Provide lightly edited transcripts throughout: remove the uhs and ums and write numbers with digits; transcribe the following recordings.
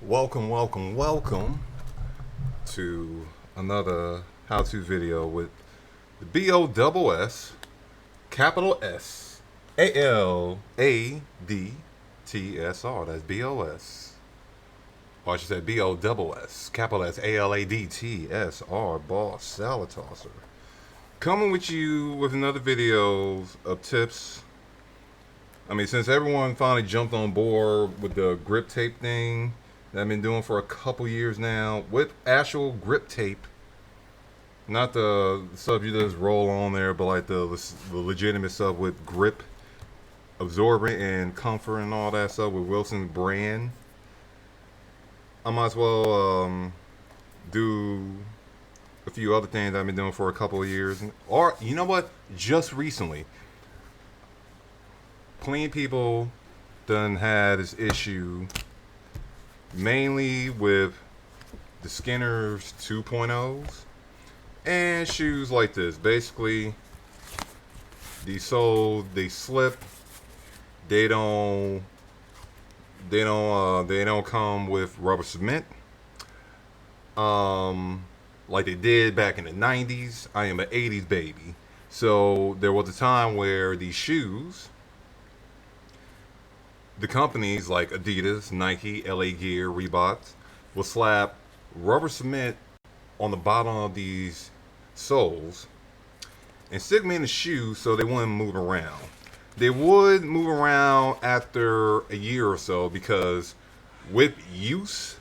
Welcome to another how-to video with the B-O-double-S, capital S, A-L-A-D-T-S-R. That's B-O-S. Or I should say B-O-double-S, capital S, A-L-A-D-T-S-R, boss, salad tosser. Coming with you with another video of tips. Since everyone finally jumped on board with the grip tape thing that I've been doing for a couple years now, with actual grip tape, not the stuff you just roll on there, but like the legitimate stuff with grip, absorbent, and comfort and all that stuff with Wilson's brand. I might as well do a few other things I've been doing for a couple of years. Or, you know what? Just recently, plenty of people done had this issue mainly with the Skinner's 2.0s and shoes like this. Basically, these soles, they slip. They don't come with rubber cement like they did back in the 90s. I am an 80s baby. So there was a time where these shoes, the companies like Adidas, Nike, LA Gear, Reebok will slap rubber cement on the bottom of these soles and stick them in the shoe so they wouldn't move around. They would move around after a year or so because with use,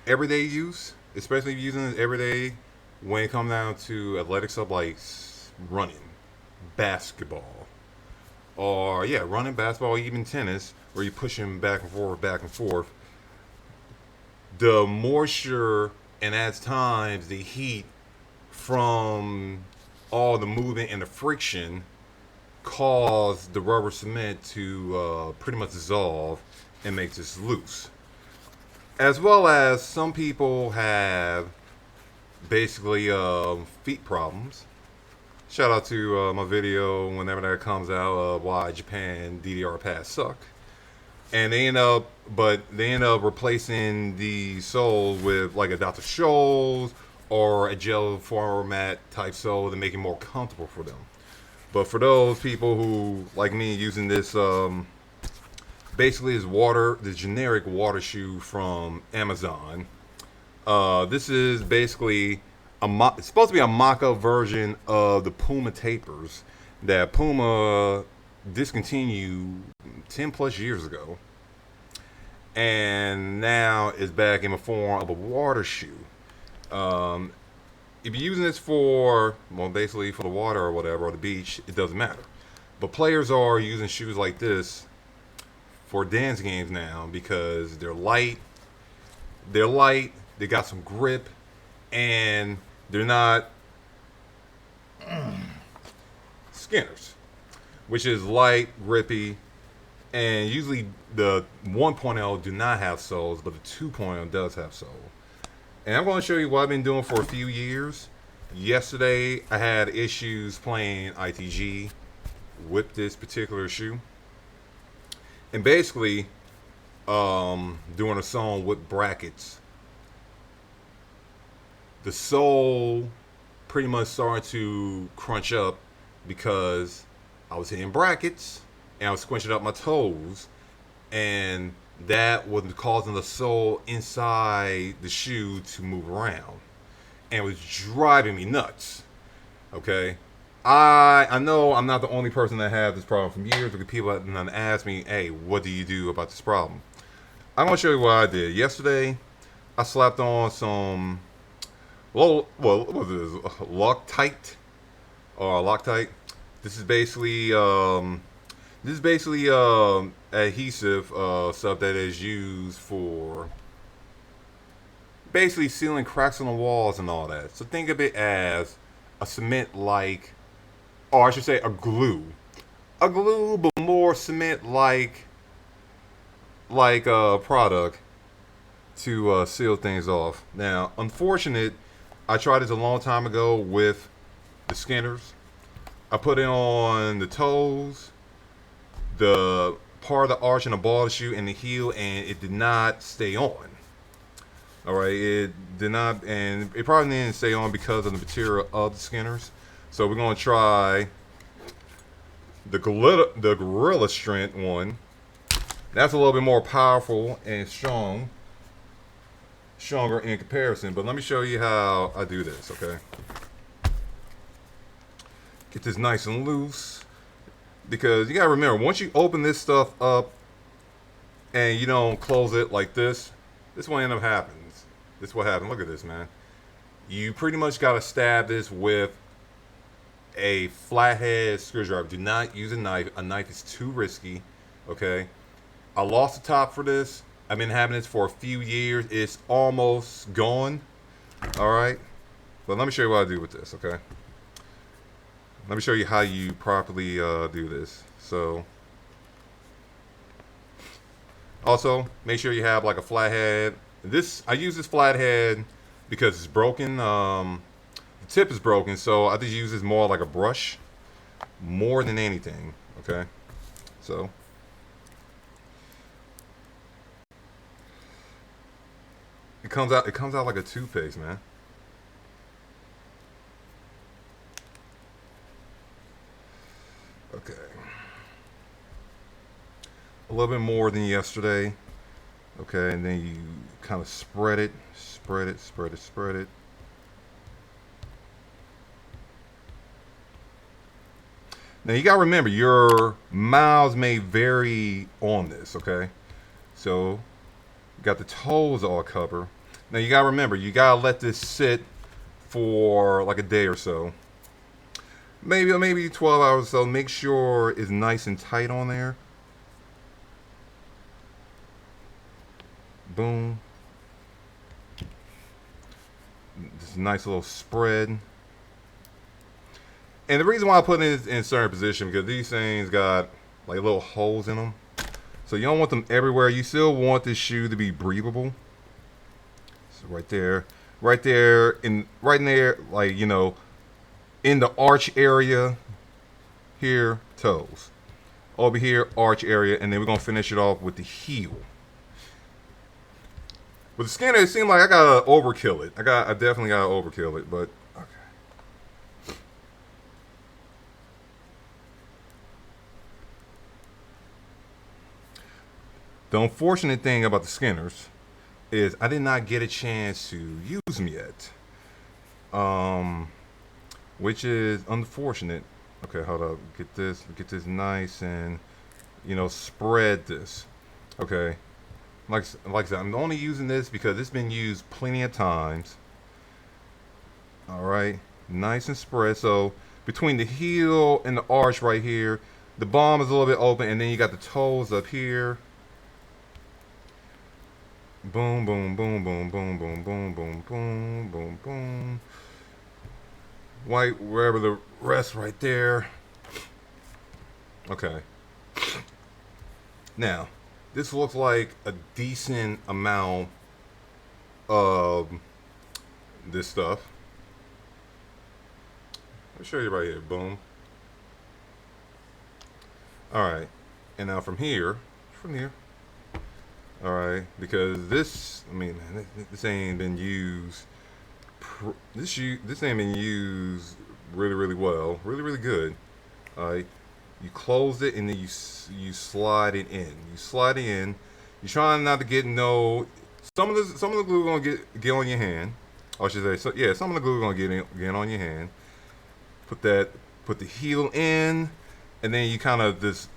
everyday use, especially if you're using it every day, when it comes down to athletic stuff like running, basketball, or running, basketball, even tennis, where you're pushing back and forth, the moisture and at times the heat from all the movement and the friction cause the rubber cement to pretty much dissolve and make this loose. As well as some people have basically feet problems. Shout out to my video whenever that comes out, why Japan DDR pads suck. And they end up replacing the soles with like a Dr. Scholl's or a gel format type sole to make it more comfortable for them. But for those people who, like me, using this, basically is the generic water shoe from Amazon. This is basically it's supposed to be a mock-up version of the Puma tapers that Puma discontinued 10 plus years ago, and now is back in the form of a water shoe. If you're using this basically for the water or whatever, or the beach, it doesn't matter. But players are using shoes like this for dance games now because they're light, they got some grip, and they're not Skinner's, which is light, grippy, and usually the 1.0 do not have soles, but the 2.0 does have soles. And I'm going to show you what I've been doing for a few years. Yesterday, I had issues playing ITG with this particular shoe. And basically, doing a song with brackets, the sole pretty much started to crunch up because I was hitting brackets and I was squinching up my toes, and that was causing the sole inside the shoe to move around, and it was driving me nuts. Okay, I know I'm not the only person that had this problem from years because people have asked me, hey, what do you do about this problem? I'm going to show you what I did. Yesterday, I slapped on some, what was this, Loctite? This is basically adhesive stuff that is used for basically sealing cracks on the walls and all that. So think of it as a cement-like, or I should say a glue, but more cement-like product to seal things off. Now, unfortunate, I tried this a long time ago with the Skinner's. I put it on the toes, the part of the arch and the ball of the shoe, and the heel, and it did not stay on. All right, it did not, and it probably didn't stay on because of the material of the skinners. So we're gonna try the gorilla strength one. That's a little bit more powerful and stronger in comparison. But let me show you how I do this. Okay, get this nice and loose because you gotta remember once you open this stuff up and you don't close it like this what end up happens. This what happened. Look at this, man. You pretty much gotta stab this with a flathead screwdriver. Do not use a knife. A knife is too risky. Okay. I lost the top for this. I've been having this for a few years. It's almost gone. All right. But let me show you what I do with this. Okay. Let me show you how you properly do this. So, also make sure you have like a flathead. I use this flathead because it's broken. The tip is broken, so I just use this more like a brush, more than anything. Okay. So. It comes out like a toothpaste, man. Okay. A little bit more than yesterday. Okay, and then you kind of spread it. Now you gotta remember your miles may vary on this, okay? So got the toes all covered. Now you gotta remember, you gotta let this sit for like a day or so. Maybe 12 hours or so. Make sure it's nice and tight on there. Boom. This nice little spread. And the reason why I put it in certain position because these things got like little holes in them. So you don't want them everywhere. You still want this shoe to be breathable. So right there, right there, like in the arch area. Here, toes. Over here, arch area, and then we're gonna finish it off with the heel. With the scanner, it seemed like I gotta overkill it. I definitely gotta overkill it, but okay. The unfortunate thing about the Skinners is I did not get a chance to use them yet, which is unfortunate. Okay, hold up. Get this nice and spread this. Okay, like I said, I'm only using this because it's been used plenty of times. All right, nice and spread. So between the heel and the arch right here, the bottom is a little bit open, and then you got the toes up here. Boom, boom, boom, boom, boom, boom, boom, boom, boom, boom, boom. White wherever the rest right there. Okay. Now, this looks like a decent amount of this stuff. I'll show you right here. Boom. Alright. And now from here. Alright. Because this, I mean, man, this ain't been used. This ain't been used really, really well. Really, really good. Alright. You close it and then you slide it in. You slide it in. You're trying not to get some of the glue gonna get on your hand. Or I should say, so yeah, some of the glue gonna get on your hand. Put the heel in, and then you kind of just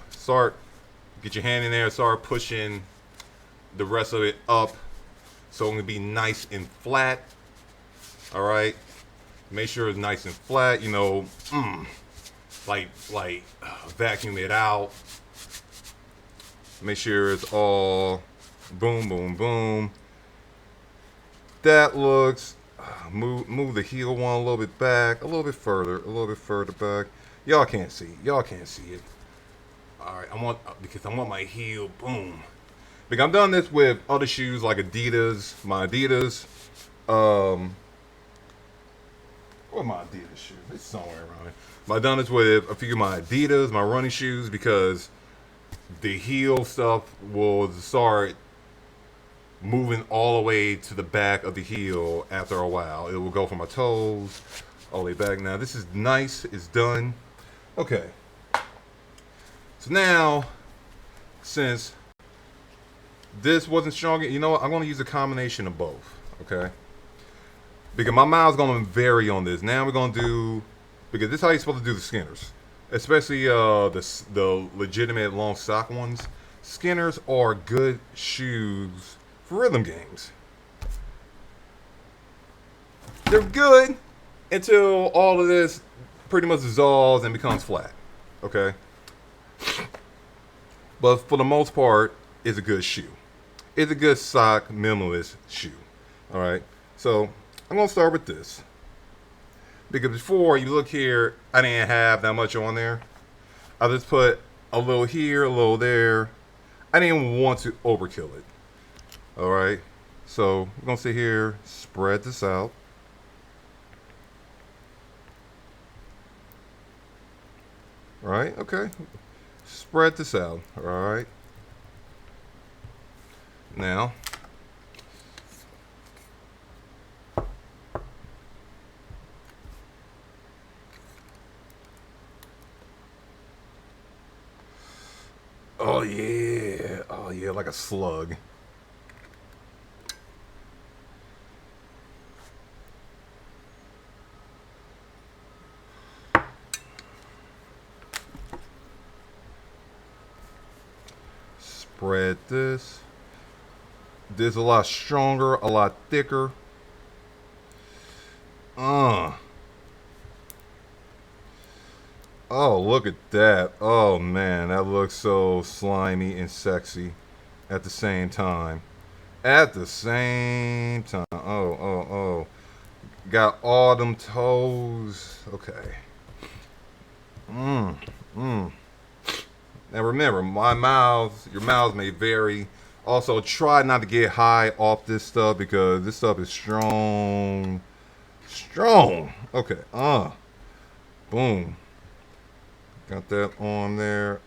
start get your hand in there, start pushing the rest of it up, so it's gonna be nice and flat. All right, make sure it's nice and flat. Like vacuum it out. Make sure it's all boom, boom, boom. That looks. Move the heel one a little bit back, a little bit further back. Y'all can't see it. All right, I want my heel boom. Because I've done this with other shoes like Adidas, my Adidas. What my Adidas shoes? It's somewhere around here. But I've done this with a few of my Adidas, my running shoes, because the heel stuff will start moving all the way to the back of the heel after a while. It will go from my toes all the way back. Now this is nice. It's done. Okay. So now, since this wasn't strong, you know what? I'm going to use a combination of both. Okay. Because my mile's going to vary on this. Now we're going to do, because this is how you're supposed to do the Skinners, especially the legitimate long stock ones. Skinners are good shoes for rhythm games. They're good until all of this pretty much dissolves and becomes flat. Okay? But for the most part, it's a good shoe. It's a good sock minimalist shoe. Alright? So I'm going to start with this. Because before, you look here, I didn't have that much on there. I just put a little here, a little there. I didn't want to overkill it. Alright? So we're going to sit here, spread this out. Alright? Okay. Spread this out. Alright? Now, oh yeah. Oh yeah, like a slug. Spread this. This is a lot stronger, a lot thicker. Oh, look at that. Oh man, that looks so slimy and sexy at the same time. At the same time. Oh. Got all them toes. Okay. Now remember, your mouths may vary. Also, try not to get high off this stuff because this stuff is strong. Strong. Okay. Boom. Got that on there.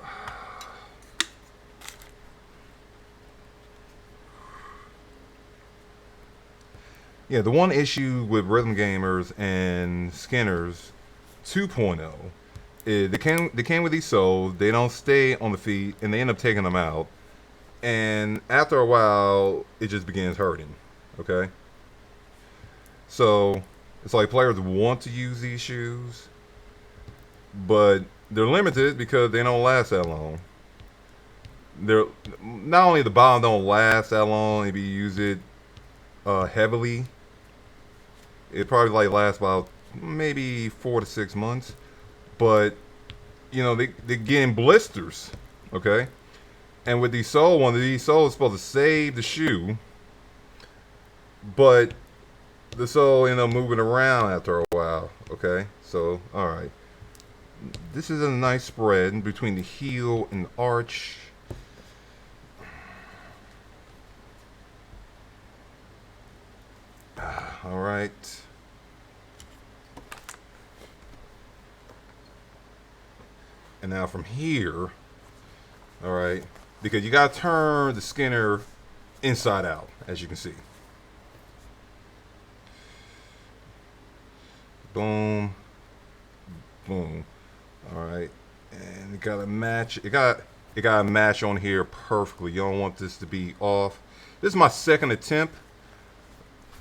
Yeah, the one issue with rhythm gamers and Skinners 2.0 is they came with these soles. They don't stay on the feet, and they end up taking them out. And after a while, it just begins hurting. Okay. So it's like players want to use these shoes, but they're limited because they don't last that long. They're not only the bottom don't last that long if you use it heavily. It probably like lasts about maybe 4 to 6 months, but you know they get in blisters. Okay, and with these soles is supposed to save the shoe, but the sole end up moving around after a while. Okay, so all right. This is a nice spread between the heel and the arch. All right. And now from here, all right, because you got to turn the Skinner inside out, as you can see. Boom. Boom. All right, and it got to match. It got to match on here perfectly. You don't want this to be off. This is my second attempt.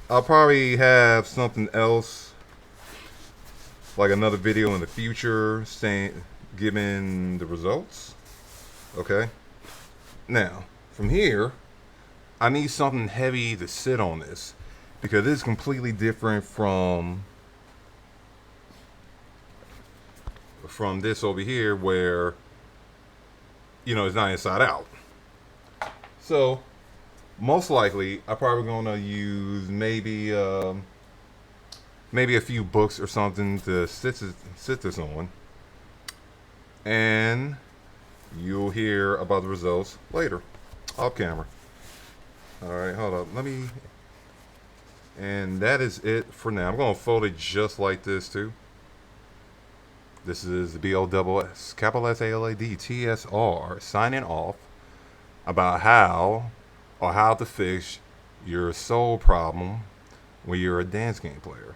I'll probably have something else, like another video in the future, giving the results. Okay. Now from here, I need something heavy to sit on this because this is completely different from this over here where it's not inside out. So most likely I'm probably gonna use maybe a few books or something to sit this on, and you'll hear about the results later off camera. All right, hold up, and that is it for now. I'm gonna fold it just like this too. This is the BOSS, capital SALAD, TSR, signing off about how to fix your sole problem when you're a dance game player.